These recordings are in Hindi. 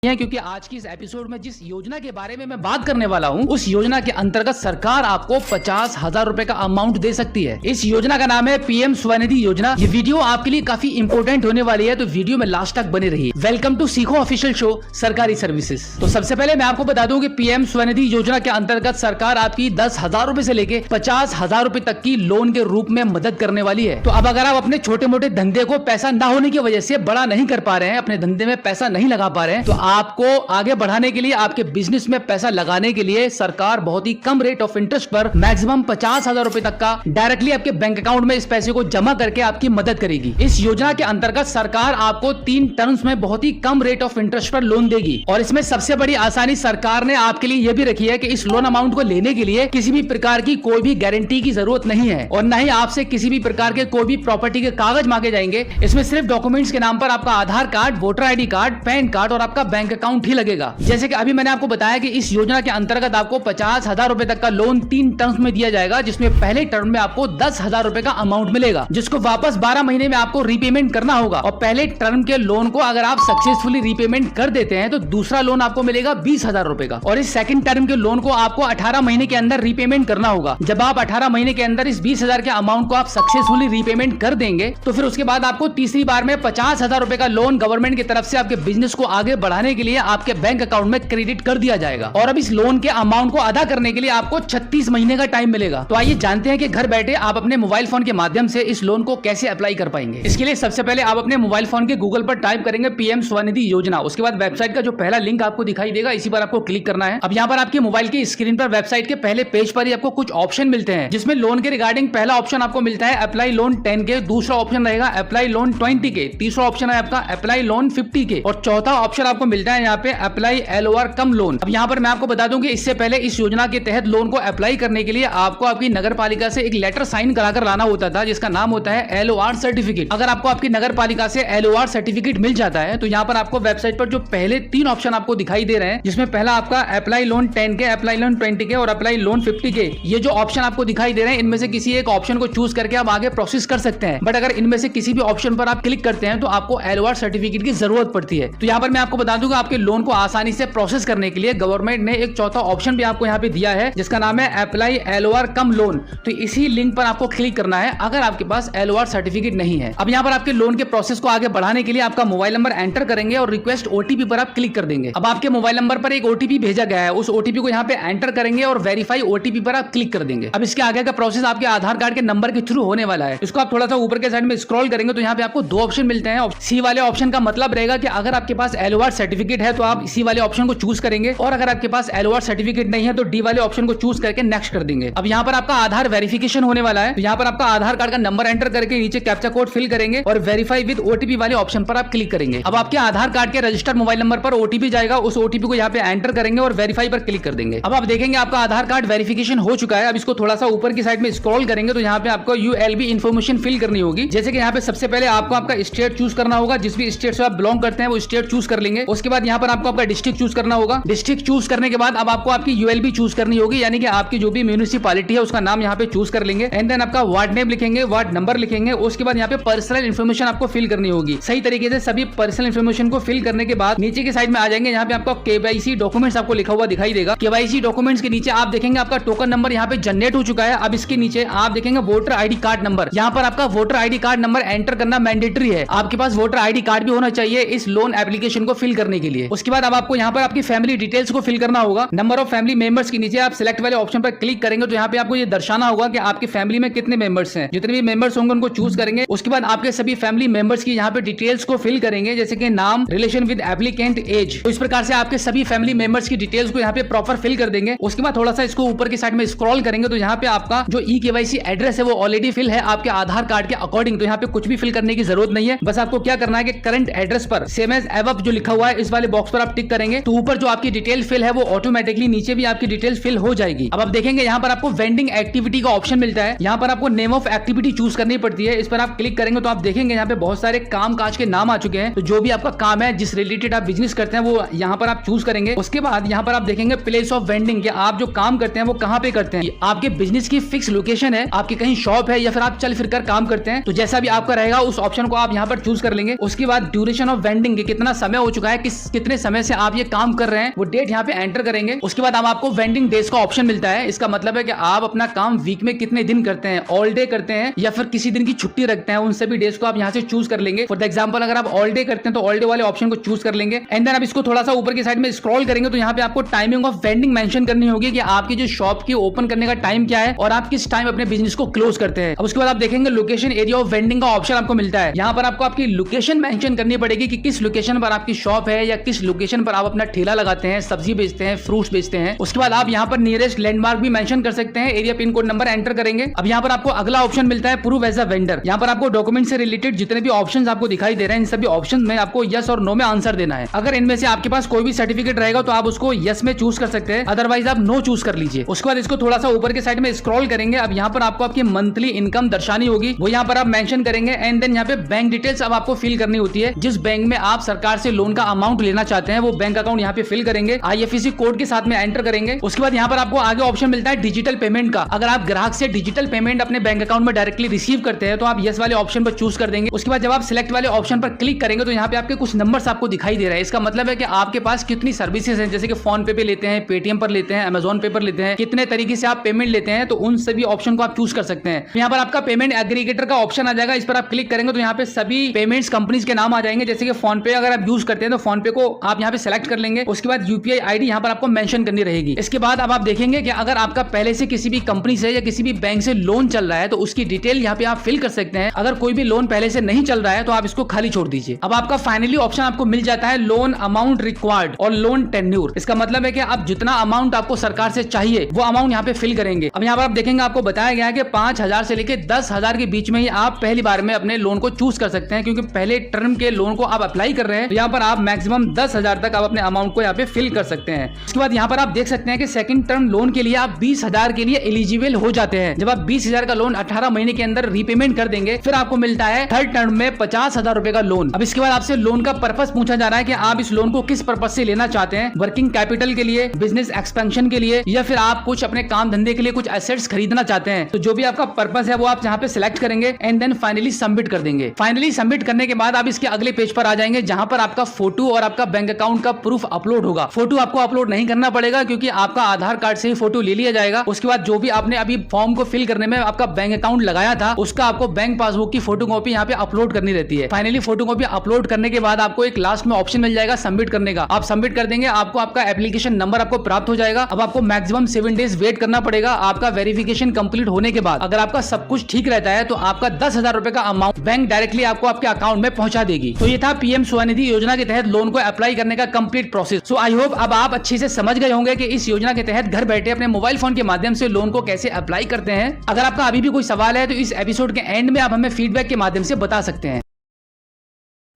है क्योंकि आज की इस एपिसोड में जिस योजना के बारे में मैं बात करने वाला हूं, उस योजना के अंतर्गत सरकार आपको 50,000 रुपए का अमाउंट दे सकती है। इस योजना का नाम है पीएम स्वनिधि योजना। ये वीडियो आपके लिए काफी इंपोर्टेंट होने वाली है, तो वीडियो में लास्ट तक बने रहिए। वेलकम टू सीखो ऑफिशियल शो सरकारी सर्विसेज। तो सबसे पहले मैं आपको बता दूं कि पीएम स्वनिधि योजना के अंतर्गत सरकार आपकी 10,000 रुपए से लेके 50,000 रुपए तक की लोन के रूप में मदद करने वाली है। तो अब अगर आप अपने छोटे मोटे धंधे को पैसा ना होने की वजह से बड़ा नहीं कर पा रहे हैं, अपने धंधे में पैसा नहीं लगा पा रहे हैं, तो आपको आगे बढ़ाने के लिए, आपके बिजनेस में पैसा लगाने के लिए सरकार बहुत ही कम रेट ऑफ इंटरेस्ट पर मैक्सिमम 50,000 रुपए तक का डायरेक्टली आपके बैंक अकाउंट में इस पैसे को जमा करके आपकी मदद करेगी। इस योजना के अंतर्गत सरकार आपको 3 टर्म्स में बहुत ही कम रेट ऑफ इंटरेस्ट पर लोन देगी। और इसमें सबसे बड़ी आसानी सरकार ने आपके लिए यह भी रखी है कि इस लोन अमाउंट को लेने के लिए किसी भी प्रकार की कोई भी गारंटी की जरूरत नहीं है और न ही आपसे किसी भी प्रकार के कोई भी प्रॉपर्टी के कागज मांगे जाएंगे। इसमें सिर्फ डॉक्यूमेंट्स के नाम पर आपका Aadhaar card, voter ID card, PAN card और आपका बैंक अकाउंट ही लगेगा। जैसे कि अभी मैंने आपको बताया कि इस योजना के अंतर्गत आपको 50,000 रुपए तक का लोन 3 टर्म्स में दिया जाएगा, जिसमें पहले टर्म में आपको 10,000 रुपए का अमाउंट मिलेगा, जिसको वापस 12 महीने में आपको रीपेमेंट करना होगा। और पहले टर्म के लोन को अगर आप सक्सेसफुली रीपेमेंट कर देते हैं तो दूसरा लोन आपको मिलेगा 20,000 रुपए का। और इस सेकंड टर्म के लोन को आपको 18 महीने के अंदर रीपेमेंट करना होगा। जब आप 18 महीने के अंदर इस 20,000 के अमाउंट को आप सक्सेसफुली रीपेमेंट कर देंगे तो फिर उसके बाद आपको तीसरी बार में 50,000 रुपए का लोन गवर्नमेंट की तरफ से आपके बिजनेस को आगे बढ़ाने के लिए आपके बैंक अकाउंट में क्रेडिट कर दिया जाएगा। और अब इस लोन के अमाउंट को अदा करने के लिए आपको 36 महीने का टाइम मिलेगा। तो आइए जानते हैं कि घर बैठे आप अपने मोबाइल फोन के माध्यम से इस लोन को कैसे अप्लाई कर पाएंगे। इसके लिए सबसे पहले आप अपने मोबाइल फोन के गूगल पर टाइप करेंगे पीएम स्वनिधि योजना। उसके बाद वेबसाइट का जो पहला लिंक आपको दिखाई देगा, इसी पर आपको क्लिक करना है। अब यहाँ पर आपके मोबाइल की स्क्रीन पर वेबसाइट के पहले पेज पर ही आपको कुछ ऑप्शन मिलते हैं, जिसमें लोन के रिगार्डिंग पहला ऑप्शन आपको मिलता है अप्लाई लोन 10 के, दूसरा ऑप्शन रहेगा अप्लाई लोन 20 के, तीसरा ऑप्शन है आपका अप्लाई लोन 50 के और चौथा ऑप्शन आपको मिलता है यहाँ पे अप्लाई एलओआर कम लोन। अब यहाँ पर मैं आपको बता दूं कि इससे पहले इस योजना के तहत लोन को अप्लाई करने के लिए आपको आपकी नगर पालिका से एक लेटर साइन कराकर लाना होता था, जिसका नाम होता है एलओआर सर्टिफिकेट। अगर आपको आपकी नगर पालिका से एलओआर सर्टिफिकेट मिल जाता है तो यहाँ पर आपको वेबसाइट पर जो पहले 3 ऑप्शन आपको दिखाई दे रहे हैं, जिसमें पहला आपका अप्लाई लोन 10 के, अप्लाई लोन 20 के और अप्लाई लोन 50 के, ये जो ऑप्शन आपको दिखाई दे रहे हैं, इनमें से किसी एक ऑप्शन को चूज करके आप आगे प्रोसेस कर सकते हैं। बट अगर इनमें से किसी भी ऑप्शन पर आप क्लिक करते हैं तो आपको एलओआर सर्टिफिकेट की जरूरत पड़ती है। तो यहाँ पर मैं आपको बता दूंगा आपके लोन को आसानी से प्रोसेस करने के लिए गवर्नमेंट ने एक चौथा ऑप्शन भी आपको यहाँ पे दिया है, जिसका नाम है अप्लाई एलओआर कम लोन। तो इसी लिंक पर आपको क्लिक करना है अगर आपके पास एलओआर सर्टिफिकेट नहीं है। अब यहाँ पर आपके लोन के प्रोसेस को आगे बढ़ाने के लिए आपका मोबाइल नंबर एंटर करेंगे और रिक्वेस्ट ओटीपी पर आप क्लिक कर देंगे। अब आपके मोबाइल नंबर पर एक ओटीपी भेजा गया है, उस ओटीपी को यहाँ पे एंटर करेंगे और वेरीफाई ओटीपी पर आप क्लिक कर देंगे। अब इसके आगे का प्रोसेस आपके आधार कार्ड के नंबर के थ्रू होने वाला है। इसको आप थोड़ा सा ऊपर के साइड में स्क्रॉल करेंगे तो यहाँ पे आपको 2 ऑप्शन मिलते हैं। सी वाले ऑप्शन का मतलब रहेगा कि अगर आपके पास एलओआर सर्टिफिकेट है तो आप सी वाले ऑप्शन को चूज करेंगे, और अगर आपके पास एलओआर सर्टिफिकेट नहीं है तो डी वाले ऑप्शन को चूज करके नेक्स्ट कर देंगे। अब यहाँ पर आपका आधार वेरिफिकेशन होने वाला है, तो यहाँ पर आपका आधार कार्ड का नंबर एंटर करके नीचे कैप्चा कोड फिल करेंगे और वेरीफाई विद ओटीपी वाले ऑप्शन पर आप क्लिक करेंगे। अब आपके आधार कार्ड के रजिस्टर्ड मोबाइल नंबर पर ओटीपी जाएगा, उस ओटीपी को यहाँ पे एंटर करेंगे और वेरीफाई पर क्लिक कर देंगे। अब आप देखेंगे आपका आधार कार्ड वेरिफिकेशन हो चुका है। अब इसको थोड़ा सा ऊपर की साइड में स्क्रॉल करेंगे तो यहाँ पे आपको यूएलबी इन्फॉर्मेशन फिल करनी होगी। जैसे कि यहाँ पे सबसे पहले आपको आपका स्टेट चूज करना होगा, जिस भी स्टेट से आप बिलोंग करते हैं वो स्टेट चूज कर लेंगे। उसके बाद यहाँ पर आपको आपका डिस्ट्रिक्ट चूज करना होगा। डिस्ट्रिक्ट चूज करने के बाद अब आपको आपकी यूएलबी चूज करनी होगी, यानी कि आपकी जो भी म्यूनिसिपैलिटी है उसका नाम यहाँ पे चूज कर लेंगे। एंड देन आपका वार्ड नेम लिखेंगे, वार्ड नंबर लिखेंगे। उसके बाद यहाँ पे पर्सनल इन्फॉर्मेशन आपको फिल करनी होगी। सही तरीके से सभी पर्सनल इन्फॉर्मेशन को फिल करने के बाद नीचे की साइड में आ जाएंगे, यहाँ पे आपका केवाईसी डॉक्यूमेंट्स आपको लिखा हुआ दिखाई देगा। केवाईसी डॉक्यूमेंट्स के नीचे आप देखेंगे आपका टोकन नंबर यहाँ पे जनरेट हो चुका है। अब इसके नीचे आप देखेंगे वोटर आईडी कार्ड नंबर। यहाँ पर आपका voter ID card number enter करना मैंडेटरी है। आपके पास वोटर आईडी कार्ड भी होना चाहिए इस लोन एप्लीकेशन को फिल करने के लिए। उसके बाद अब आपको यहाँ पर आपकी फैमिली डिटेल्स को फिल करना होगा। नंबर ऑफ फैमिली मेंबर्स के नीचे आप सिलेक्ट वाले ऑप्शन पर क्लिक करेंगे तो यहाँ पे आपको ये दर्शाना होगा कि आपकी फैमिली में कितने मेंबर्स हैं। जितने भी मेंबर्स होंगे उनको चूज करेंगे। उसके बाद आपके सभी फैमिली मेंबर्स की यहाँ पे डिटेल्स को फिल करेंगे, जैसे कि नाम, रिलेशन विद एप्लीकेंट, एज। तो इस प्रकार से आपके सभी फैमिली मेंबर्स की डिटेल्स को यहाँ पे प्रॉपर फिल कर देंगे। उसके बाद थोड़ा सा इसको ऊपर की साइड में स्क्रॉल करेंगे तो यहाँ पे आपका जो ई केवाईसी एड्रेस है वो ऑलरेडी फिल है आपके आधार कार्ड के अकॉर्डिंग। तो यहाँ पे कुछ भी फिल करने की जरूरत नहीं है। बस आपको क्या करना है कि करंट एड्रेस पर सेम एज एबव जो लिखा हुआ है इस वाले बॉक्स पर आप टिक करेंगे तो ऊपर जो आपकी डिटेल फिल है वो ऑटोमेटिकली नीचे भी आपकी डिटेल्स फिल हो जाएगी। अब आप देखेंगे यहाँ पर आपको वेंडिंग एक्टिविटी का ऑप्शन मिलता है। यहाँ पर आपको नेम ऑफ एक्टिविटी चूज करनी पड़ती है। इस पर आप क्लिक करेंगे तो आप देखेंगे यहाँ पे बहुत सारे काम काज के नाम आ चुके हैं। तो जो भी आपका काम है, जिस रिलेटेड आप बिजनेस करते हैं, वो यहाँ पर आप चूज करेंगे। उसके बाद यहाँ पर आप देखेंगे प्लेस ऑफ वेंडिंग, आप जो काम करते हैं वो कहाँ पे करते हैं। आपके बिजनेस की फिक्स लोकेशन है, आपकी कहीं शॉप है या फिर आप चल फिर कर काम करते हैं, तो जैसा भी आपका रहेगा उस ऑप्शन को आप यहाँ पर चूज कर लेंगे। उसके बाद ड्यूरेशन ऑफ वेंडिंग, कितना समय हो चुका है, किस कितने समय से आप ये काम कर रहे हैं वो डेट यहाँ पे एंटर करेंगे। उसके बाद अब आपको वेंडिंग डेज का ऑप्शन मिलता है। इसका मतलब है कि आप अपना काम वीक में कितने दिन करते हैं, ऑल डे करते हैं या फिर किसी दिन की छुट्टी रखते हैं, उन सभी डेज को आप यहाँ से चूज कर लेंगे। फॉर एग्जाम्पल अगर आप ऑल डे करते हैं तो ऑल डे वाले ऑप्शन को चूज कर लेंगे। एंड देन आप इसको थोड़ा सा ऊपर की साइड में स्क्रॉल करेंगे तो यहाँ पे आपको टाइमिंग ऑफ वेंडिंग मेंशन करनी होगी कि आपकी जो शॉप की ओपन करने का टाइम क्या है और आप किस टाइम अपने बिजनेस को क्लोज करते हैं। अब उसके बाद आप देखेंगे लोकेशन एरिया ऑफ वेंडिंग का ऑप्शन आपको मिलता है। यहाँ पर आपको आपकी लोकेशन मेंशन करनी पड़ेगी कि किस लोकेशन पर आपकी शॉप है या किस लोकेशन पर आप अपना ठेला लगाते हैं, सब्जी बेचते हैं, फ्रूट्स बेचते हैं। उसके बाद आप यहाँ पर नियरेस्ट लैंडमार्क भी मेंशन कर सकते हैं। Area pin code number enter करेंगे। अब यहाँ पर आपको अगला ऑप्शन मिलता है प्रूव एज अ वेंडर। यहाँ पर आपको डॉक्यूमेंट से रिलेटेड जितने भी ऑप्शंस आपको दिखाई दे रहे हैं इन सभी ऑप्शन में आपको यस और नो में आंसर देना है। अगर इनमें से आपके पास कोई भी सर्टिफिकेट रहेगा तो आप उसको यस में चूज कर सकते हैं, अदरवाइज आप नो चूज कर लीजिए। उसके बाद इसको थोड़ा सा ऊपर के साइड में स्क्रॉल करेंगे। अब यहाँ पर आपको आपकी मंथली इनकम दर्शानी होगी, वो यहाँ पर आप मेंशन करेंगे। एंड देन यहाँ पे बैंक डिटेल्स अब आपको फिल करनी होती है। जिस बैंक में आप सरकार से लोन का अमाउंट लेना चाहते हैं वो बैंक अकाउंट यहाँ पे फिल करेंगे, IFSC कोड के साथ में एंटर करेंगे। उसके बाद यहाँ पर आपको आगे ऑप्शन मिलता है डिजिटल पेमेंट का। अगर आप ग्राहक से डिजिटल पेमेंट अपने बैंक अकाउंट में डायरेक्टली रिसीव करते हैं तो आप यस वाले ऑप्शन पर चूज कर देंगे। उसके बाद जब आप सिलेक्ट वाले ऑप्शन पर क्लिक करेंगे तो यहाँ पे आपके कुछ नंबर्स आपको दिखाई दे रहा है। इसका मतलब है कि आपके पास कितनी सर्विसेज हैं, जैसे कि फोन पे लेते हैं, पेटीएम पर लेते हैं, अमेजोन पे पर लेते हैं, कितने तरीके से आप पेमेंट लेते हैं, तो उन सभी ऑप्शन को आप चूज कर सकते हैं। यहाँ पर आपका पेमेंट एग्रीगेटर का ऑप्शन आ जाएगा। इस पर आप क्लिक करेंगे तो यहाँ पे सभी पेमेंट्स कंपनीज के नाम आ जाएंगे। जैसे कि फोन पे अगर आप यूज करते हैं तो फोन पे को आप यहाँ पे सेलेक्ट कर लेंगे। उसके बाद यूपीआई आईडी यहाँ पर आपको मेंशन करनी रहेगी। इसके बाद अब आप देखेंगे कि अगर आपका पहले से किसी भी कंपनी से या किसी भी बैंक से लोन चल रहा है तो उसकी डिटेल यहाँ पे आप फिल कर सकते हैं। अगर कोई भी लोन पहले से नहीं चल रहा है तो आप इसको खाली छोड़ दीजिए। अब आपका फाइनली ऑप्शन आपको मिल जाता है लोन अमाउंट रिक्वायर्ड और लोन टेन्यूर। इसका मतलब है कि आप जितना अमाउंट आपको सरकार से चाहिए वो अमाउंट यहाँ पे फिल करेंगे। अब यहाँ पर आप देखेंगे आपको बताया गया है कि 5,000 से लेकर 10,000 के बीच में ही आप पहली बार में अपने लोन को चूज कर सकते हैं, क्योंकि पहले टर्म के लोन को आप अप्लाई कर रहे हैं तो यहाँ पर आप मैक्सिमम 10,000 तक आप अपने अमाउंट को यहाँ पे फिल कर सकते हैं। उसके बाद यहाँ पर आप देख सकते हैं कि सेकंड टर्म लोन के लिए आप 20,000 के लिए एलिजिबल हो जाते हैं। जब आप 20,000 का लोन 18 महीने के अंदर रीपेमेंट कर देंगे फिर आपको मिलता है थर्ड टर्म में 50,000 रुपए का लोन। अब इसके बाद आपसे लोन का पर्पस पूछा जा रहा है कि आप इस लोन को किस पर्पस से लेना चाहते हैं, वर्किंग कैपिटल के लिए, बिजनेस एक्सपेंशन के लिए, या फिर आप कुछ अपने काम धंधे के लिए कुछ एसेट्स खरीदना चाहते हैं। तो जो भी आपका पर्पस है वो आप यहाँ पे सिलेक्ट करेंगे एंड देन फाइनली सबमिट कर देंगे। फाइनली सबमिट करने के बाद आप इसके अगले पेज पर आ जाएंगे जहां पर आपका फोटो और आपका बैंक अकाउंट का प्रूफ अपलोड होगा। फोटो आपको अपलोड नहीं करना पड़ेगा क्योंकि आपका आधार कार्ड से ही फोटो ले लिया जाएगा। उसके बाद जो भी आपने अभी फॉर्म को फिल करने में आपका बैंक अकाउंट लगाया था उसका आपको बैंक पासबुक की फोटोकॉपी यहाँ पे अपलोड करनी रहती है। फाइनली फोटोकॉपी अपलोड करने के बाद आपको एक लास्ट में ऑप्शन मिल जाएगा सबमिट करने का। आप सबमिट कर देंगे, आपको आपका एप्लीकेशन नंबर आपको प्राप्त हो जाएगा। अब आपको मैक्सिमम 7 डेज वेट करना पड़ेगा। आपका वेरिफिकेशन कंप्लीट होने के बाद अगर आपका सब कुछ ठीक रहता है तो आपका 10,000 रुपए का अमाउंट बैंक डायरेक्टली आपको आपके अकाउंट में पहुंचा देगी। तो ये था पीएम स्वनिधि योजना के तहत लोन को अप्लाई करने का complete process. So I hope अब आप अच्छे से समझ गए होंगे कि इस योजना के तहत घर बैठे अपने मोबाइल फोन के माध्यम से लोन को कैसे अप्लाई करते हैं। अगर आपका अभी भी कोई सवाल है तो इस एपिसोड के एंड में आप हमें फीडबैक के माध्यम से बता सकते हैं।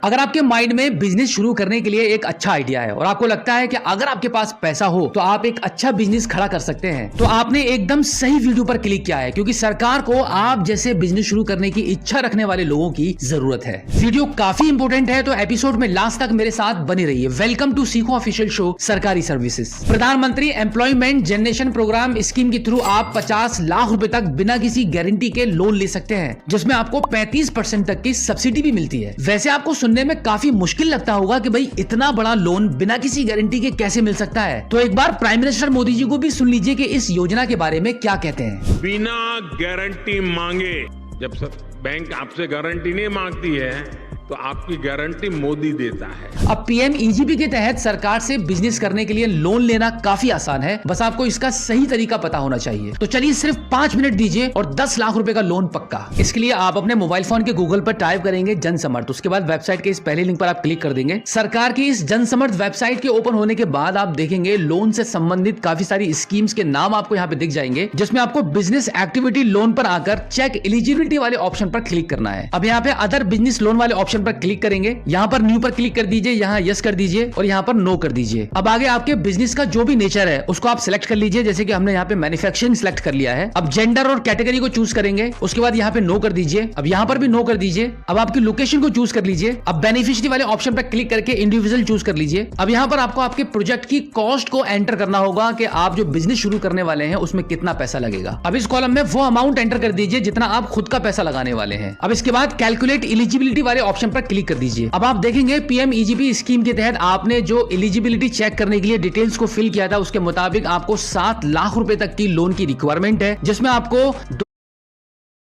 अगर आपके माइंड में बिजनेस शुरू करने के लिए एक अच्छा आइडिया है और आपको लगता है कि अगर आपके पास पैसा हो तो आप एक अच्छा बिजनेस खड़ा कर सकते हैं, तो आपने एकदम सही वीडियो पर क्लिक किया है, क्योंकि सरकार को आप जैसे बिजनेस शुरू करने की इच्छा रखने वाले लोगों की जरूरत है। वीडियो काफी इंपोर्टेंट है तो एपिसोड में लास्ट तक मेरे साथ बने रहिए। वेलकम टू सीखो ऑफिशियल शो सरकारी सर्विसेज। प्रधानमंत्री एम्प्लॉयमेंट जनरेशन प्रोग्राम स्कीम के थ्रू आप 50 लाख रुपए तक बिना किसी गारंटी के लोन ले सकते हैं, जिसमें आपको 35% तक की सब्सिडी भी मिलती है। वैसे आपको सुनने में काफी मुश्किल लगता होगा कि भाई इतना बड़ा लोन बिना किसी गारंटी के कैसे मिल सकता है, तो एक बार प्राइम मिनिस्टर मोदी जी को भी सुन लीजिए कि इस योजना के बारे में क्या कहते हैं। बिना गारंटी मांगे, जब बैंक आपसे गारंटी नहीं मांगती है तो आपकी गारंटी मोदी देता है। अब पीएमईजीपी के तहत सरकार से बिजनेस करने के लिए लोन लेना काफी आसान है, बस आपको इसका सही तरीका पता होना चाहिए। तो चलिए सिर्फ 5 मिनट दीजिए और 10 लाख रुपए का लोन पक्का। इसके लिए आप अपने मोबाइल फोन के गूगल पर टाइप करेंगे जन समर्थ, उसके बाद वेबसाइट के इस पहले लिंक पर आप क्लिक कर देंगे। सरकार की इस जन समर्थ वेबसाइट के ओपन होने के बाद आप देखेंगे लोन से संबंधित काफी सारी स्कीम्स के नाम आपको यहाँ पे दिख जाएंगे, जिसमें आपको बिजनेस एक्टिविटी लोन पर आकर चेक एलिजिबिलिटी वाले ऑप्शन पर क्लिक करना है। अब यहाँ पे अदर बिजनेस लोन वाले ऑप्शन पर क्लिक करेंगे, यहाँ पर न्यू पर क्लिक कर दीजिए, यहाँ यस कर दीजिए और यहाँ पर नो कर दीजिए। अब आगे आपके बिजनेस का जो भी नेचर है उसको आप सिलेक्ट कर लीजिए, जैसे कि हमने यहाँ पे मैन्युफैक्चरिंग सिलेक्ट कर लिया है। अब जेंडर और कैटेगरी को चूज करेंगे, उसके बाद यहाँ पे नो कर दीजिए। अब यहाँ पर भी नो कर दीजिए। अब आपकी लोकेशन को चूज कर लीजिए। अब बेनिफिशियरी वाले ऑप्शन पर क्लिक करके इंडिविजुअल चूज कर लीजिए। अब यहाँ पर आपको आपके प्रोजेक्ट की कॉस्ट को एंटर करना होगा कि आप जो बिजनेस शुरू करने वाले हैं उसमें कितना पैसा लगेगा। अब इस कॉलम में वो अमाउंट एंटर कर दीजिए जितना आप खुद का पैसा लगाने वाले हैं। अब इसके बाद कैलकुलेट एलिजिबिलिटी वाले ऑप्शन ऑप्शन पर क्लिक कर दीजिए। अब आप देखेंगे PMEGP स्कीम के तहत आपने जो एलिजिबिलिटी चेक करने के लिए डिटेल्स को फिल किया था उसके मुताबिक आपको 7 लाख रुपए तक की लोन की रिक्वायरमेंट है, जिसमें आपको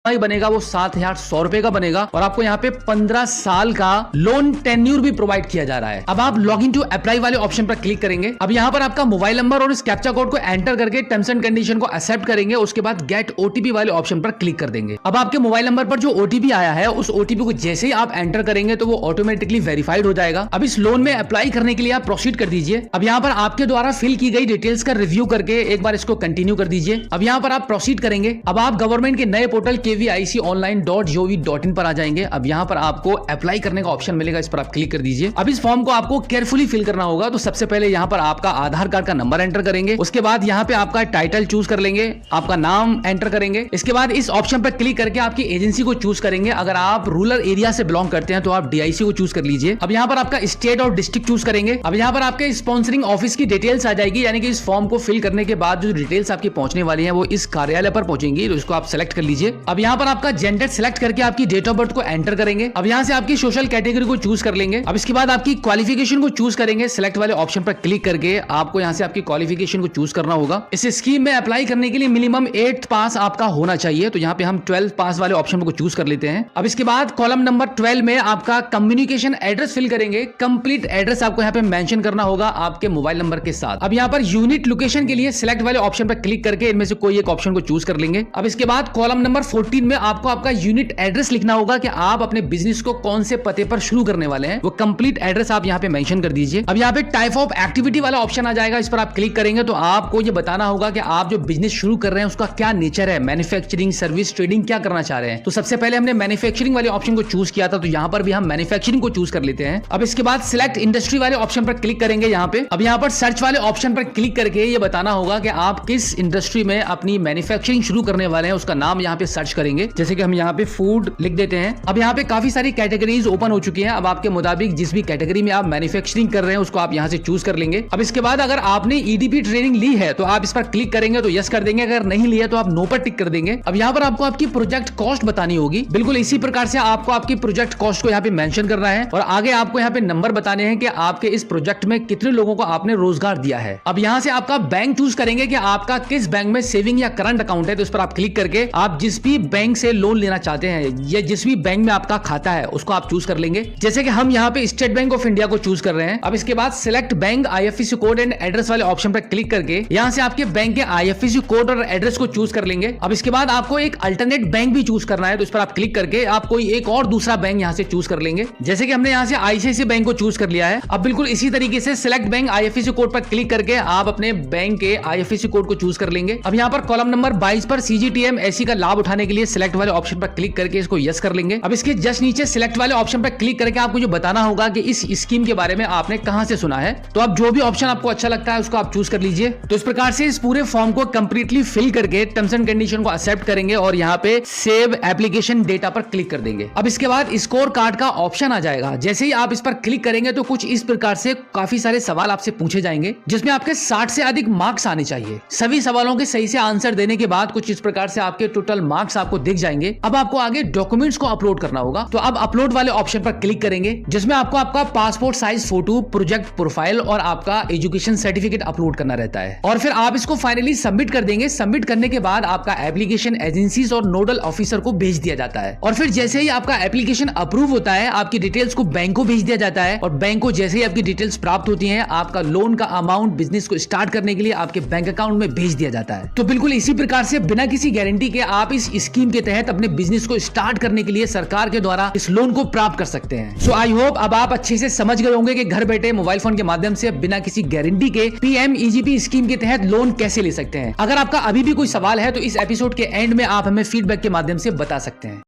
बनेगा वो 7,100 रुपए का बनेगा और आपको यहाँ पे 15 साल का लोन टेन्यूर भी प्रोवाइड किया जा रहा है। अब आप लॉग इन टू अप्लाई वाले ऑप्शन पर क्लिक करेंगे। अब यहाँ पर आपका मोबाइल नंबर और इस कैप्चा कोड को एंटर करके टर्म्स एंड कंडीशन को एक्सेप्ट करेंगे। उसके बाद गेट OTP वाले ऑप्शन पर क्लिक कर देंगे। अब आपके मोबाइल नंबर पर जो OTP आया है उस OTP को जैसे ही आप एंटर करेंगे तो वो ऑटोमेटिकली वेरीफाइड हो जाएगा। अब इस लोन में अप्लाई करने के लिए आप प्रोसीड कर दीजिए। अब यहाँ पर आपके द्वारा फिल की गई डिटेल्स का रिव्यू करके एक बार इसको कंटिन्यू कर दीजिए। अब यहाँ पर आप प्रोसीड करेंगे। अब आप गवर्नमेंट के नए पोर्टल KVIConline.gov.in पर आ जाएंगे। अब यहाँ पर आपको अप्लाई करने का ऑप्शन मिलेगा, इस पर आप क्लिक कर दीजिए। अब इस फॉर्म को आपको केयरफुली फिल करना होगा। तो सबसे पहले यहाँ पर आपका आधार कार्ड का नंबर एंटर करेंगे। उसके बाद यहाँ पे आपका टाइटल चूज कर लेंगे, आपका नाम एंटर करेंगे। इसके बाद इस ऑप्शन पर क्लिक करके आपकी एजेंसी को चूज करेंगे। अगर आप रूरल एरिया से बिलोंग करते हैं तो आप DIC को चूज कर लीजिए। अब यहाँ पर आपका स्टेट और डिस्ट्रिक्ट चूज करेंगे। अब यहाँ पर आपके स्पॉन्सरिंग ऑफिस की डिटेल्स आ जाएगी, यानी कि इस फॉर्म को फिल करने के बाद जो डिटेल्स आपकी पहुंचने वाली है वो इस कार्यालय पर पहुंचेंगी, तो इसको आप सेलेक्ट कर लीजिए। अब यहाँ पर आपका जेंडर सेलेक्ट करके आपकी डेट ऑफ बर्थ को एंटर करेंगे। अब यहाँ से आपकी सोशल कैटेगरी को चूज कर लेंगे। अब इसके बाद आपकी क्वालिफिकेशन को चूज करेंगे। सिलेक्ट वाले ऑप्शन पर क्लिक करके आपको यहाँ से आपकी क्वालिफिकेशन को चूज करना होगा। इस स्कीम में अप्लाई करने के लिए मिनिमम 8th पास आपका होना चाहिए, तो यहाँ पे हम 12th पास वाले ऑप्शन को चूज कर लेते हैं। अब इसके बाद कॉलम नंबर 12 में आपका कम्युनिकेशन एड्रेस फिल करेंगे। कंप्लीट एड्रेस आपको यहाँ पे मेंशन करना होगा आपके मोबाइल नंबर के साथ। अब यहाँ पर यूनिट लोकेशन के लिए सिलेक्ट वाले ऑप्शन पर क्लिक करके इनमें से कोई एक ऑप्शन को चूज कर लेंगे। अब इसके बाद कॉलम नंबर 14 में आपको आपका यूनिट एड्रेस लिखना होगा कि आप अपने बिजनेस को कौन से पते पर शुरू करने वाले हैं, वो कंप्लीट एड्रेस आप यहाँ पे मेंशन कर दीजिए। अब यहाँ पे टाइप ऑफ एक्टिविटी वाला ऑप्शन आ जाएगा, इस पर आप क्लिक करेंगे तो आपको ये बताना होगा कि आप जो बिजनेस शुरू कर रहे हैं उसका क्या नेचर है, मैन्युफैक्चरिंग, सर्विस, ट्रेडिंग क्या करना चाह रहे हैं। तो सबसे पहले हमने मैन्युफैक्चरिंग वाले ऑप्शन को चूज किया था, तो यहाँ पर भी हम मैन्युफैक्चरिंग को चूज कर लेते हैं। अब इसके बाद सिलेक्ट इंडस्ट्री वाले ऑप्शन पर क्लिक करेंगे यहाँ पे। अब यहाँ पर सर्च वाले ऑप्शन पर क्लिक करके ये बताना होगा कि आप किस इंडस्ट्री में अपनी मैन्युफैक्चरिंग शुरू करने वाले हैं, उसका नाम यहाँ पे सर्च करेंगे। जैसे कि हम यहाँ पे फूड लिख देते हैं। अब यहाँ पे काफी सारी कैटेगरीज ओपन हो चुकी हैं। अब आपके मुताबिक जिस भी कैटेगरी में आप मैन्युफैक्चरिंग कर रहे हैं उसको आप यहाँ से चूज कर लेंगे। अब इसके बाद अगर आपने EDP ट्रेनिंग ली है तो आप इस पर क्लिक करेंगे तो यस कर देंगे, अगर नहीं लिया तो आप नो पर टिक कर देंगे। अब यहाँ पर आपको आपकी प्रोजेक्ट कॉस्ट बतानी होगी। बिल्कुल इसी प्रकार से आपको आपकी प्रोजेक्ट कॉस्ट को यहाँ पे मेंशन करना है और आगे आपको यहाँ पे नंबर बताने हैं कि आपके इस प्रोजेक्ट में कितने लोगों को आपने रोजगार दिया है। अब यहाँ से आपका बैंक चूज करेंगे कि आपका किस बैंक में सेविंग या करंट अकाउंट है, तो इस पर आप क्लिक करके आप जिस भी बैंक से लोन लेना चाहते हैं या जिस भी बैंक में आपका खाता है उसको आप चूज कर लेंगे। जैसे कि हम यहाँ पे स्टेट बैंक ऑफ इंडिया को चूज कर रहे हैं। अब इसके बाद select bank IFSC code and address वाले ऑप्शन पर क्लिक करके यहाँ से आपके बैंक के IFSC कोड और एड्रेस को चूज कर लेंगे। अब इसके बाद आपको एक अल्टरनेट बैंक भी चूज करना है, तो इस पर आप क्लिक करके आप कोई एक और दूसरा बैंक यहाँ से चूज कर लेंगे। जैसे कि हमने यहाँ से ICICI बैंक को चूज कर लिया है। अब बिल्कुल इसी तरीके से सिलेक्ट बैंक IFSC कोड पर क्लिक करके आप अपने बैंक के IFSC कोड को चूज कर लेंगे। अब यहाँ पर कॉलम नंबर 22 पर CGTM SC का लाभ उठाने के लिए सिलेक्ट वाले ऑप्शन पर क्लिक करके इसको यस कर लेंगे। अब इसके जस्ट नीचे सिलेक्ट वाले ऑप्शन पर क्लिक करके आपको जो बताना होगा कि इस स्कीम के बारे में आपने कहां से सुना है, तो आप जो भी ऑप्शन आपको अच्छा लगता है उसको आप चूज कर लीजिए। तो इस प्रकार से इस पूरे फॉर्म को कंप्लीटली फिल करके टर्म्स एंड कंडीशन को एक्सेप्ट करेंगे और यहाँ पे सेव एप्लीकेशन डेटा पर क्लिक कर देंगे। अब इसके बाद स्कोर कार्ड का ऑप्शन आ जाएगा। जैसे ही आप इस पर क्लिक करेंगे तो कुछ इस प्रकार से काफी सारे सवाल आपसे पूछे जाएंगे जिसमें आपके 60 से अधिक मार्क्स आने चाहिए। सभी सवालों के सही से आंसर देने के बाद कुछ इस प्रकार से आपके टोटल मार्क्स आपको दिख जाएंगे। अब आपको आगे डॉक्यूमेंट्स को अपलोड करना होगा, तो अब अपलोड वाले ऑप्शन पर क्लिक करेंगे जिसमें आपको आपका passport size photo, project profile और आपका एजुकेशन सर्टिफिकेट अपलोड करना रहता है और फिर आप इसको फाइनली सबमिट कर देंगे। सबमिट करने के बाद आपका एप्लीकेशन एजेंसीज और नोडल ऑफिसर को भेज दिया जाता है और फिर जैसे ही आपका एप्लीकेशन अप्रूव होता है आपकी डिटेल्स को बैंक को भेज दिया जाता है और बैंक को जैसे ही आपकी डिटेल्स प्राप्त होती हैं आपका लोन का अमाउंट बिजनेस को स्टार्ट करने के लिए आपके बैंक अकाउंट में भेज दिया जाता है। तो बिल्कुल इसी प्रकार से बिना किसी गारंटी के आप इस स्कीम के तहत अपने बिजनेस को स्टार्ट करने के लिए सरकार के द्वारा इस लोन को प्राप्त कर सकते हैं। सो आई होप अब आप अच्छे से समझ गए होंगे कि घर बैठे मोबाइल फोन के माध्यम से बिना किसी गारंटी के PMEGP स्कीम के तहत लोन कैसे ले सकते हैं। अगर आपका अभी भी कोई सवाल है तो इस एपिसोड के एंड में आप हमें फीडबैक के माध्यम से बता सकते हैं।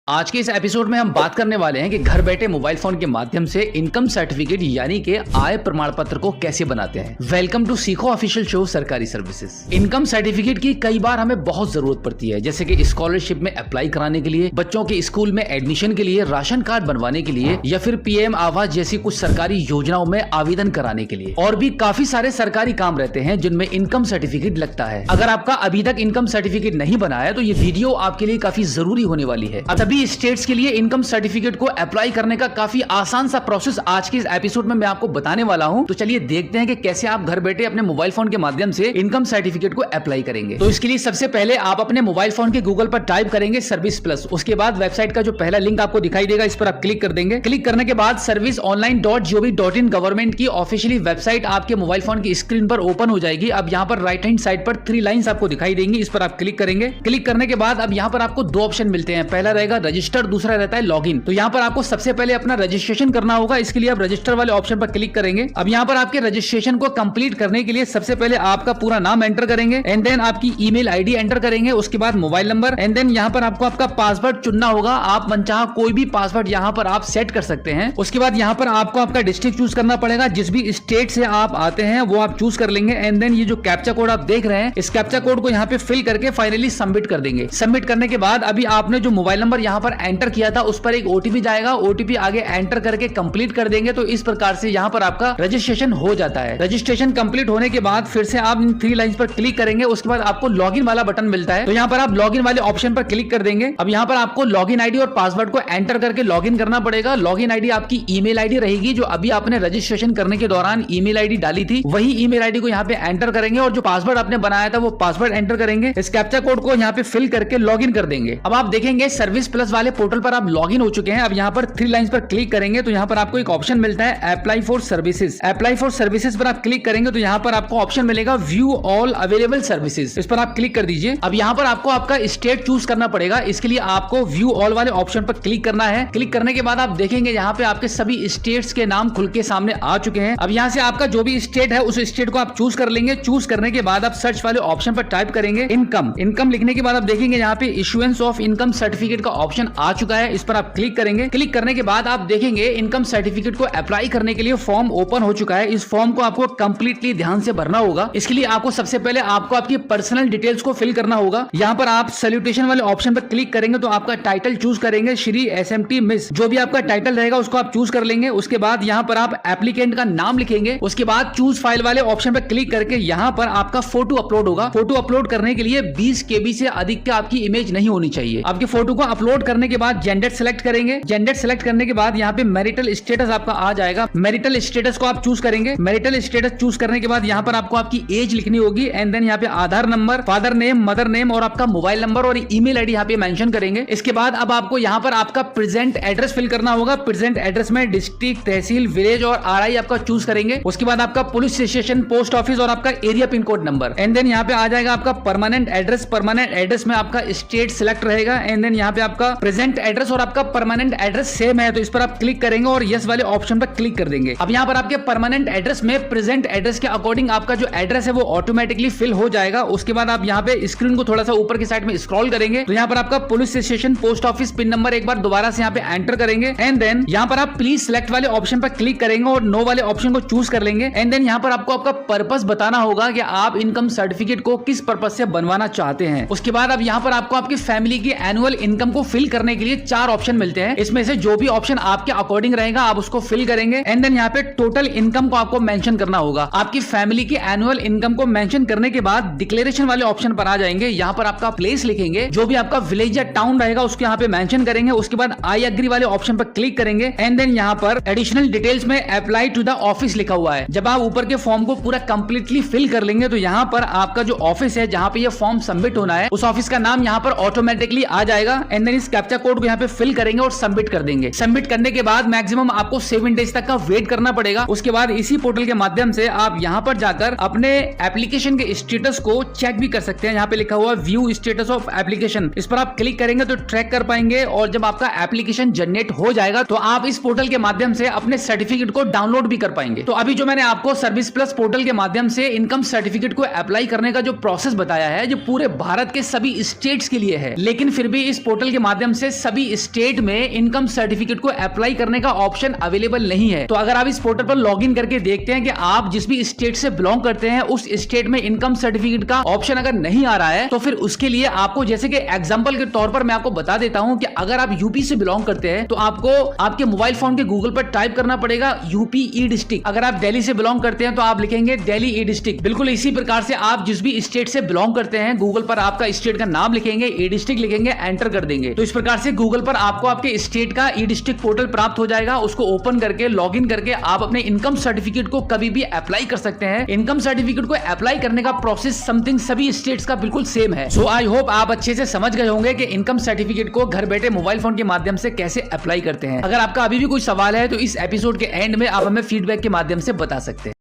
आज के इस एपिसोड में हम बात करने वाले हैं कि घर बैठे मोबाइल फोन के माध्यम से इनकम सर्टिफिकेट यानी कि आय प्रमाण पत्र को कैसे बनाते हैं। वेलकम टू सीखो ऑफिशियल शो सरकारी सर्विसेज। इनकम सर्टिफिकेट की कई बार हमें बहुत जरूरत पड़ती है, जैसे कि स्कॉलरशिप में अप्लाई कराने के लिए, बच्चों के स्कूल में एडमिशन के लिए, राशन कार्ड बनवाने के लिए या फिर PM आवास जैसी कुछ सरकारी योजनाओं में आवेदन कराने के लिए। और भी काफी सारे सरकारी काम रहते हैं जिनमें इनकम सर्टिफिकेट लगता है। अगर आपका अभी तक इनकम सर्टिफिकेट नहीं बना है तो ये वीडियो आपके लिए काफी जरूरी होने वाली है। तभी सभी स्टेट्स के लिए इनकम सर्टिफिकेट को अप्लाई करने का काफी आसान सा प्रोसेस आज के इस एपिसोड में मैं आपको बताने वाला हूं। तो चलिए देखते हैं कि कैसे आप घर बैठे अपने मोबाइल फोन के माध्यम से इनकम सर्टिफिकेट को अप्लाई करेंगे। तो इसके लिए सबसे पहले आप अपने मोबाइल फोन के गूगल पर टाइप करेंगे सर्विस प्लस। उसके बाद वेबसाइट का जो पहला लिंक आपको दिखाई देगा, इस पर आप क्लिक कर देंगे। क्लिक करने के बाद serviceonline.gov.in गवर्नमेंट की ऑफिशियली वेबसाइट आपके मोबाइल फोन की स्क्रीन पर ओपन हो जाएगी। अब यहाँ पर राइट हैंड साइड पर 3 लाइंस आपको दिखाई देंगी, इस पर आप क्लिक करेंगे। क्लिक करने के बाद अब यहाँ पर आपको 2 ऑप्शन मिलते हैं, पहला रहेगा रजिस्टर, दूसरा रहता है लॉगिन। तो यहाँ पर आपको सबसे पहले अपना रजिस्ट्रेशन करना होगा। इसके लिए आप रजिस्टर वाले ऑप्शन पर क्लिक करेंगे। अब यहाँ पर आपके रजिस्ट्रेशन को कंप्लीट करने के लिए सबसे पहले आपका पूरा नाम एंटर करेंगे एंड देन आपकी ईमेल आईडी एंटर करेंगे, उसके बाद मोबाइल नंबर एंड देन यहाँ पर आपको आपका पासवर्ड चुनना होगा। आप मनचाहा कोई भी पासवर्ड यहाँ पर आप सेट कर सकते हैं। उसके बाद यहाँ पर आपको आपका डिस्ट्रिक्ट चूज करना पड़ेगा, जिस भी स्टेट से आप आते हैं वो आप चूज कर लेंगे एंड देन ये जो कैप्चा कोड आप देख रहे हैं, इस कैप्चा कोड को यहाँ पे फिल करके फाइनली सबमिट कर देंगे। सबमिट करने के बाद अभी आपने जो मोबाइल नंबर यहाँ पर एंटर किया था उस पर एक ओटीपी जाएगा, ओटीपी आगे एंटर करके कंप्लीट कर देंगे। तो इस प्रकार से यहाँ पर आपका रजिस्ट्रेशन हो जाता है। रजिस्ट्रेशन कंप्लीट होने के बाद फिर से आप इन 3 लाइंस पर क्लिक करेंगे, उसके बाद आपको लॉगिन वाला बटन मिलता है। तो यहाँ पर आप लॉगिन वाले ऑप्शन पर क्लिक कर देंगे। अब यहाँ पर आपको लॉगिन आईडी और पासवर्ड को एंटर करके लॉगिन करना पड़ेगा। लॉगिन आईडी आपकी ईमेल आईडी रहेगी, जो अभी आपने रजिस्ट्रेशन करने के दौरान ईमेल आईडी डाली थी, वही ईमेल आईडी को यहाँ पे एंटर करेंगे और जो पासवर्ड आपने बनाया था वो पासवर्ड एंटर करेंगे। इस कैप्चा कोड को यहाँ पे फिल करके लॉगिन कर देंगे। अब आप देखेंगे सर्विस प्लस वाले पोर्टल पर आप लॉगिन हो चुके हैं। अब यहाँ पर 3 लाइंस पर क्लिक करेंगे तो यहाँ पर आपको एक ऑप्शन मिलता है apply for services. Apply for services पर आप क्लिक करेंगे तो यहाँ पर आपको ऑप्शन मिलेगा व्यू ऑल अवेलेबल सर्विसेज, इस पर आप क्लिक कर दीजिए। अब यहाँ पर आपको आपका स्टेट चूज करना पड़ेगा। इसके लिए आपको व्यू ऑल वाले ऑप्शन पर क्लिक करना है। क्लिक करने के बाद आप देखेंगे यहाँ पे आपके सभी स्टेट्स के नाम खुल के सामने आ चुके हैं। अब यहाँ से आपका जो भी स्टेट है उस स्टेट को आप चूज कर लेंगे। चूज करने के बाद आप सर्च वाले ऑप्शन पर टाइप करेंगे इनकम। इनकम लिखने के बाद आप देखेंगे यहाँ पे इशुएंस ऑफ इनकम सर्टिफिकेट का ऑप्शन आ चुका है, इस पर आप क्लिक करेंगे। क्लिक करने के बाद आप देखेंगे इनकम सर्टिफिकेट को अप्लाई करने के लिए फॉर्म ओपन हो चुका है। इस फॉर्म को आपको कंप्लीटली ध्यान से भरना होगा। इसके लिए आपको सबसे पहले आपको आपकी पर्सनल डिटेल्स को फिल करना होगा। यहाँ पर आप सैल्यूटेशन वाले ऑप्शन पर क्लिक करेंगे तो आपका टाइटल चूज करेंगे श्री SMT मिस, जो भी आपका टाइटल रहेगा उसको आप चूज कर लेंगे। उसके बाद यहाँ पर आप एप्लीकेंट का नाम लिखेंगे। उसके बाद चूज फाइल वाले ऑप्शन पर क्लिक करके यहाँ पर आपका फोटो अपलोड होगा। फोटो अपलोड करने के लिए 20 KB से अधिक की आपकी इमेज नहीं होनी चाहिए। आपके फोटो को अपलोड करने के बाद जेंडर सेलेक्ट करेंगे। जेंडर सेलेक्ट करने के बाद यहाँ पे मैरिटल स्टेटस आपका आ जाएगा। मैरिटल स्टेटस को आप चूज करेंगे। मैरिटल स्टेटस चूज करने के बाद यहाँ पर आपको आपकी एज लिखनी होगी एंड देन यहाँ पे Aadhaar number, father name, mother name और आपका मोबाइल नंबर और ईमेल आईडी यहाँ पे मेंशन करेंगे। इसके बाद अब आपको यहाँ पर आपका प्रेजेंट एड्रेस फिल करना होगा। प्रेजेंट एड्रेस में डिस्ट्रिक्ट, तहसील, विलेज और RI आपका चूज करेंगे। उसके बाद आपका पुलिस स्टेशन, पोस्ट ऑफिस और आपका area pin code number and then यहाँ पे आ जाएगा आपका परमानेंट एड्रेस। परमानेंट एड्रेस में आपका स्टेट सिलेक्ट रहेगा एंड देन यहाँ पे आपका प्रेजेंट एड्रेस और आपका परमानेंट एड्रेस सेम है, तो इस पर आप क्लिक करेंगे और यस वाले ऑप्शन पर क्लिक कर देंगे। अब यहाँ पर आपके परमानेंट एड्रेस में प्रेजेंट एड्रेस के अकॉर्डिंग आपका जो एड्रेस है वो ऑटोमेटिकली फिल हो जाएगा। उसके बाद आप यहाँ पे स्क्रीन को थोड़ा सा ऊपर की साइड में स्क्रॉल करेंगे तो यहाँ पर आपका police station, post office, pin number एक बार दोबारा से यहाँ पे एंटर करेंगे एंड देन यहाँ पर आप प्लीज सिलेक्ट वाले ऑप्शन पर क्लिक करेंगे और नो वाले ऑप्शन को चूज कर लेंगे एंड देन यहाँ पर आपको आपका पर्पस बताना होगा कि आप इनकम सर्टिफिकेट को किस पर्पस से बनवाना चाहते हैं। उसके बाद अब यहाँ पर आपको आपकी फैमिली की एनुअल इनकम को फिल करने के लिए 4 ऑप्शन मिलते हैं। इसमें से जो भी ऑप्शन आपके अकॉर्डिंग रहेगा आप उसको फिल करेंगे एंड देन यहाँ पे टोटल इनकम को आपको मेंशन करना होगा। आपकी फैमिली की एनुअल इनकम को मेंशन करने के बाद डिक्लेरेशन वाले ऑप्शन पर आ जाएंगे। यहाँ पर आपका प्लेस लिखेंगे, जो भी आपका विलेज या टाउन रहेगा उसको यहाँ पे मेंशन करेंगे। उसके बाद आई एग्री वाले ऑप्शन पर क्लिक करेंगे एंड देन यहाँ पर एडिशनल डिटेल्स में अप्लाई टू द ऑफिस लिखा हुआ है। जब आप ऊपर के फॉर्म को पूरा कंप्लीटली फिल कर लेंगे तो यहाँ पर आपका जो ऑफिस है जहाँ पे ये फॉर्म सबमिट होना है उस ऑफिस का नाम यहाँ पर ऑटोमेटिकली आ जाएगा एंड देन इस कैप्चा कोड को यहाँ पे फिल करेंगे और सबमिट कर देंगे। सबमिट करने के बाद मैक्सिमम आपको 7 डेज तक का वेट करना पड़ेगा। उसके बाद इसी पोर्टल के माध्यम से आप यहाँ पर जाकर अपने एप्लीकेशन के स्टेटस को चेक भी कर सकते हैं। यहाँ पे लिखा हुआ व्यू स्टेटस ऑफ एप्लीकेशन, इस पर आप क्लिक करेंगे तो ट्रैक कर पाएंगे और जब आपका एप्लीकेशन जनरेट हो जाएगा तो आप इस पोर्टल के माध्यम से अपने सर्टिफिकेट को डाउनलोड भी कर पाएंगे। तो अभी जो मैंने आपको सर्विस प्लस पोर्टल के माध्यम से इनकम सर्टिफिकेट को अप्लाई करने का जो प्रोसेस बताया है जो पूरे भारत के सभी स्टेट्स के लिए है, लेकिन फिर भी इस पोर्टल के माध्यम से सभी स्टेट में इनकम सर्टिफिकेट को अप्लाई करने का ऑप्शन अवेलेबल नहीं है। तो अगर आप इस पोर्टल पर लॉगिन करके देखते हैं कि आप जिस भी स्टेट से बिलोंग करते हैं उस स्टेट में इनकम सर्टिफिकेट का ऑप्शन अगर नहीं आ रहा है तो फिर उसके लिए आपको जैसे कि एग्जांपल के तौर पर मैं आपको बता देता हूं कि अगर आप यूपी से बिलोंग करते हैं तो आपको आपके मोबाइल फोन के गूगल पर टाइप करना पड़ेगा यूपी ई डिस्ट्रिक्ट। अगर आप दिल्ली से बिलोंग करते हैं तो आप लिखेंगे दिल्ली ई डिस्ट्रिक्ट। बिल्कुल इसी प्रकार से आप जिस भी स्टेट से बिलोंग करते हैं गूगल पर आपका स्टेट का नाम लिखेंगे, ई डिस्ट्रिक्ट लिखेंगे, एंटर कर देंगे तो इस प्रकार से गूगल पर आपको आपके स्टेट का ई डिस्ट्रिक्ट पोर्टल प्राप्त हो जाएगा। उसको ओपन करके लॉगिन करके आप अपने इनकम सर्टिफिकेट को कभी भी अप्लाई कर सकते हैं। इनकम सर्टिफिकेट को अप्लाई करने का प्रोसेस समथिंग सभी स्टेट्स का बिल्कुल सेम है। सो आई होप आप अच्छे से समझ गए होंगे कि इनकम सर्टिफिकेट को घर बैठे मोबाइल फोन के माध्यम से कैसे अप्लाई करते हैं। अगर आपका अभी भी कोई सवाल है तो इस एपिसोड के एंड में आप हमें फीडबैक के माध्यम से बता सकते हैं।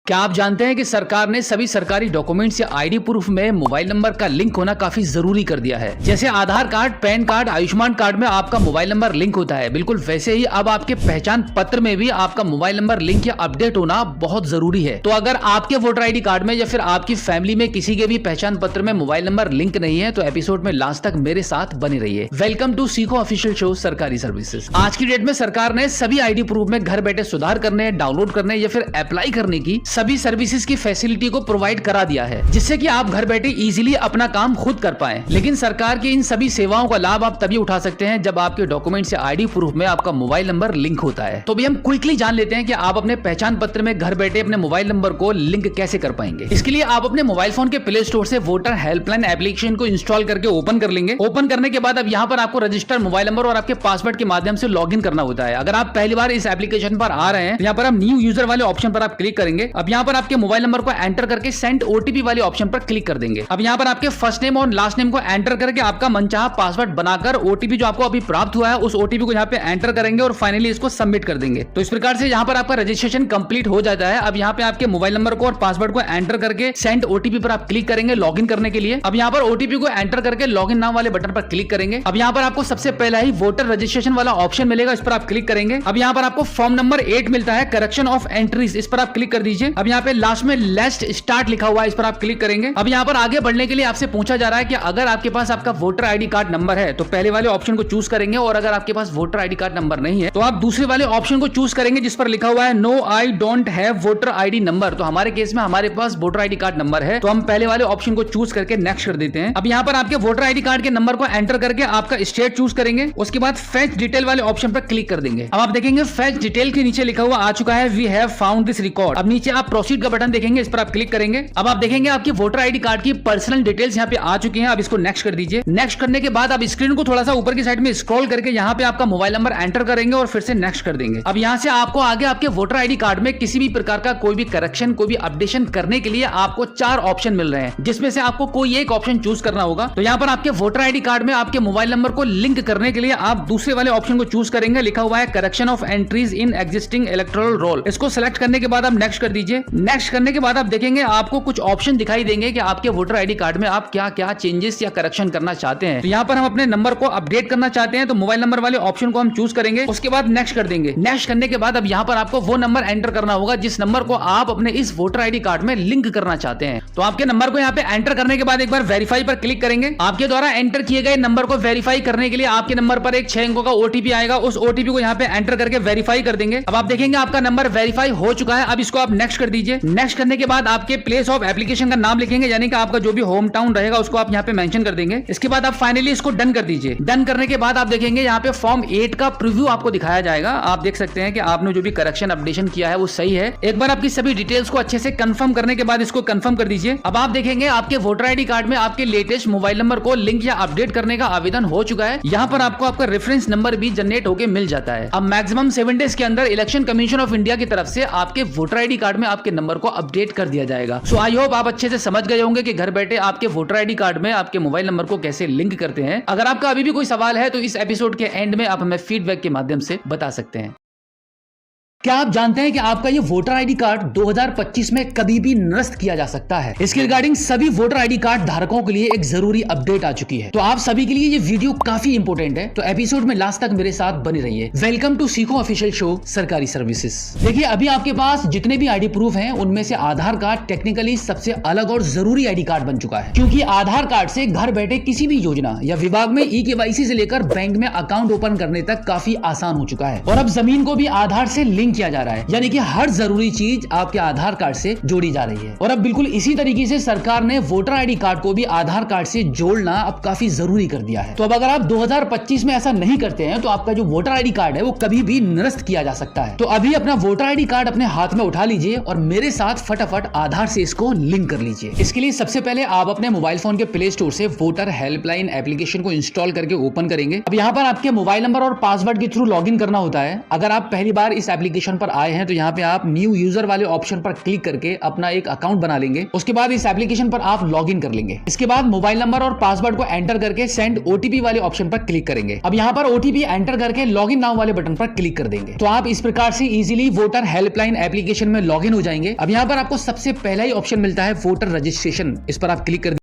क्या आप जानते हैं कि सरकार ने सभी सरकारी डॉक्यूमेंट्स या आईडी प्रूफ में मोबाइल नंबर का लिंक होना काफी जरूरी कर दिया है। जैसे Aadhaar card, PAN card, Ayushman card में आपका मोबाइल नंबर लिंक होता है, बिल्कुल वैसे ही अब आपके पहचान पत्र में भी आपका मोबाइल नंबर लिंक या अपडेट होना बहुत जरूरी है। तो अगर आपके वोटर आईडी कार्ड में या फिर आपकी फैमिली में किसी के भी पहचान पत्र में मोबाइल नंबर लिंक नहीं है तो एपिसोड में लास्ट तक मेरे साथ बने रहिए। वेलकम टू सीखो ऑफिशियल शो सरकारी सर्विसेज। आज की डेट में सरकार ने सभी आईडी प्रूफ में घर बैठे सुधार करने, डाउनलोड करने या फिर अप्लाई करने की सभी सर्विसेज की फैसिलिटी को प्रोवाइड करा दिया है, जिससे कि आप घर बैठे इजीली अपना काम खुद कर पाएं। लेकिन सरकार की इन सभी सेवाओं का लाभ आप तभी उठा सकते हैं जब आपके डॉक्यूमेंट्स या आईडी प्रूफ में आपका मोबाइल नंबर लिंक होता है। तो भी हम क्विकली जान लेते हैं कि आप अपने पहचान पत्र में घर बैठे अपने मोबाइल नंबर को लिंक कैसे कर पाएंगे। इसके लिए आप अपने मोबाइल फोन के प्ले स्टोर से वोटर हेल्पलाइन एप्लीकेशन को इंस्टॉल करके ओपन कर लेंगे। ओपन करने के बाद अब यहाँ पर आपको रजिस्टर मोबाइल नंबर और आपके पासवर्ड के माध्यम से लॉगिन करना होता है। अगर आप पहली बार इस एप्लीकेशन पर आ रहे हैं तो यहाँ पर आप न्यू यूजर वाले ऑप्शन पर आप क्लिक करेंगे। अब यहाँ पर आपके मोबाइल नंबर को एंटर करके सेंड ओटीपी वाले ऑप्शन पर क्लिक कर देंगे। अब यहाँ पर आपके फर्स्ट नेम और लास्ट नेम को एंटर करके आपका मनचाहा पासवर्ड बनाकर ओटीपी जो आपको अभी प्राप्त हुआ है उस ओटीपी को यहाँ पे एंटर करेंगे और फाइनली इसको सबमिट कर देंगे। तो इस प्रकार से यहाँ पर आपका रजिस्ट्रेशन कंप्लीट हो जाता है। अब यहाँ पे आपके मोबाइल नंबर को और पासवर्ड को एंटर करके सेंड ओटीपी पर आप क्लिक करेंगे लॉगिन करने के लिए। अब यहाँ पर ओटीपी को एंटर करके लॉगिन नाउ वाले बटन पर क्लिक करेंगे। अब यहाँ पर आपको सबसे पहला ही वोटर रजिस्ट्रेशन वाला ऑप्शन मिलेगा, इस पर आप क्लिक करेंगे। अब यहाँ पर आपको फॉर्म नंबर 8 मिलता है, करेक्शन ऑफ एंट्रीज, इस पर आप क्लिक कर दीजिए। अब यहाँ पे लास्ट में लेस्ट स्टार्ट लिखा हुआ है, इस पर आप क्लिक करेंगे। अब यहाँ पर आगे बढ़ने के लिए आपसे पूछा जा रहा है कि अगर आपके पास आपका वोटर आईडी कार्ड नंबर है तो पहले वाले ऑप्शन को चूज करेंगे, और अगर आपके पास वोटर आईडी कार्ड नंबर नहीं है तो आप दूसरे वाले ऑप्शन को चूज करेंगे जिस पर लिखा हुआ है no I don't have voter ID number. तो हमारे केस में हमारे पास वोटर आईडी कार्ड नंबर है तो हम पहले वाले ऑप्शन को चूज करके नेक्स्ट कर देते हैं। अब यहाँ पर आपके वोटर आईडी कार्ड के नंबर को एंटर करके आपका स्टेट चूज करेंगे। उसके बाद फेच डिटेल वाले ऑप्शन पर क्लिक कर देंगे। अब आप देखेंगे फेच डिटेल के नीचे लिखा हुआ आ चुका है we have found this record. अब नीचे आप प्रोसीड का बटन देखेंगे, इस पर आप क्लिक करेंगे। अब आप देखेंगे आपकी वोटर आईडी कार्ड की पर्सनल डिटेल्स यहाँ पे आ चुकी हैं। अब इसको नेक्स्ट कर दीजिए। नेक्स्ट करने के बाद आप स्क्रीन को थोड़ा सा ऊपर की साइड में स्क्रॉल करके यहाँ पे आपका मोबाइल नंबर एंटर करेंगे और फिर से नेक्स्ट कर देंगे। अब यहाँ से आपको आगे आपके वोटर आईडी कार्ड में किसी भी प्रकार का कोई भी करेक्शन, कोई भी अपडेशन करने के लिए आपको 4 ऑप्शन मिल रहे हैं, जिसमें से आपको कोई एक ऑप्शन चूज करना होगा। तो यहाँ पर आपके वोटर आईडी कार्ड में आपके मोबाइल नंबर को लिंक करने के लिए आप दूसरे वाले ऑप्शन को चूज करेंगे, लिखा हुआ है correction of entries in existing electoral roll. इसको सिलेक्ट करने के बाद आप नेक्स्ट कर दीजिए। नेक्स्ट करने के बाद आप देखेंगे आपको कुछ ऑप्शन दिखाई देंगे कि आपके वोटर आईडी कार्ड में आप क्या क्या चेंजेस या करेक्शन करना चाहते हैं। तो यहाँ पर हम अपने नंबर को अपडेट करना चाहते हैं तो मोबाइल नंबर वाले ऑप्शन को हम चूज करेंगे। उसके बाद नेक्स्ट कर देंगे। नेक्स्ट करने के बाद अब यहाँ पर आपको वो नंबर एंटर करना होगा जिस नंबर को आप अपने इस वोटर आईडी कार्ड में लिंक करना चाहते हैं। तो आपके नंबर को यहाँ पे एंटर करने के बाद एक बार वेरीफाई पर क्लिक करेंगे। आपके द्वारा एंटर किए गए नंबर को वेरीफाई करने के लिए आपके नंबर पर एक 6 अंकों का ओटीपी आएगा। उस ओटीपी को यहाँ पे एंटर करके वेरीफाई कर देंगे। अब आप देखेंगे आपका नंबर वेरीफाई हो चुका है। अब इसको आप नेक्स्ट कर दीजिए। नेक्स्ट करने के बाद आपके प्लेस ऑफ एप्लीकेशन का नाम लिखेंगे, यानी कि आपका जो भी होम टाउन रहेगा उसको आप यहाँ पे मेंशन कर देंगे। इसके बाद आप फाइनली इसको डन कर दीजिए। डन करने के बाद आप देखेंगे यहाँ पे फॉर्म 8 का प्रीव्यू आपको दिखाया जाएगा। आप देख सकते हैं कि आपने जो भी करेक्शन अपडेशन किया है वो सही है। एक बार आपकी सभी डिटेल्स को अच्छे से कंफर्म करने के बाद इसको कंफर्म कर दीजिए। अब आप देखेंगे आपके वोटर आईडी कार्ड में आपके लेटेस्ट मोबाइल नंबर को लिंक या अपडेट करने का आवेदन हो चुका है। यहाँ पर आपको आपका रेफरेंस नंबर भी जनरेट होकर मिल जाता है। अब मैक्सिमम 7 डेज के अंदर इलेक्शन कमीशन ऑफ इंडिया की तरफ से आपके वोटर आईडी कार्ड में आपके नंबर को अपडेट कर दिया जाएगा। सो आई होप आप अच्छे से समझ गए होंगे कि घर बैठे आपके वोटर आईडी कार्ड में आपके मोबाइल नंबर को कैसे लिंक करते हैं। अगर आपका अभी भी कोई सवाल है तो इस एपिसोड के एंड में आप हमें फीडबैक के माध्यम से बता सकते हैं। क्या आप जानते हैं कि आपका ये वोटर आईडी कार्ड 2025 में कभी भी निरस्त किया जा सकता है? इसके रिगार्डिंग सभी वोटर आईडी कार्ड धारकों के लिए एक जरूरी अपडेट आ चुकी है। तो आप सभी के लिए ये वीडियो काफी इंपॉर्टेंट है, तो एपिसोड में लास्ट तक मेरे साथ बने रहिए। वेलकम टू सीखो ऑफिशियल शो सरकारी सर्विसेज। देखिए, अभी आपके पास जितने भी आईडी प्रूफ हैं उनमें से आधार कार्ड टेक्निकली सबसे अलग और जरूरी आईडी कार्ड बन चुका है, क्योंकि आधार कार्ड से घर बैठे किसी भी योजना या विभाग में ई-केवाईसी से लेकर बैंक में अकाउंट ओपन करने तक काफी आसान हो चुका है। और अब जमीन को भी आधार से लिंक किया जा रहा है, यानी कि हर जरूरी चीज आपके आधार कार्ड से जोड़ी जा रही है। और अब बिल्कुल इसी तरीके से सरकार ने वोटर आईडी कार्ड को भी आधार कार्ड से जोड़ना अब काफी जरूरी कर दिया है। तो अब अगर आप 2025 में ऐसा नहीं करते हैं तो आपका जो वोटर आईडी कार्ड है वो कभी भी निरस्त किया जा सकता है। तो अभी अपना वोटर आईडी कार्ड अपने हाथ में उठा लीजिए और मेरे साथ फटाफट आधार से इसको लिंक कर लीजिए। इसके लिए सबसे पहले आप अपने मोबाइल फोन के प्ले स्टोर से वोटर हेल्पलाइन एप्लीकेशन को इंस्टॉल करके ओपन करेंगे। अब यहाँ पर आपके मोबाइल नंबर और पासवर्ड के थ्रू लॉगिन करना होता है। अगर आप पहली बार इस एप्लीकेशन पर आए हैं तो यहाँ पे आप न्यू यूजर वाले ऑप्शन पर क्लिक करके अपना एक अकाउंट बना लेंगे। उसके बाद इस एप्लीकेशन पर आप लॉगिन कर लेंगे। इसके बाद मोबाइल नंबर और पासवर्ड को एंटर करके सेंड ओटीपी वाले ऑप्शन पर क्लिक करेंगे। अब यहाँ पर ओटीपी एंटर करके लॉगिन नाउ वाले बटन पर क्लिक कर देंगे। तो आप इस प्रकार से इजीली वोटर हेल्पलाइन एप्लीकेशन में लॉगिन हो जाएंगे। अब यहाँ पर आपको सबसे पहला ही ऑप्शन मिलता है वोटर रजिस्ट्रेशन, इस पर आप क्लिक कर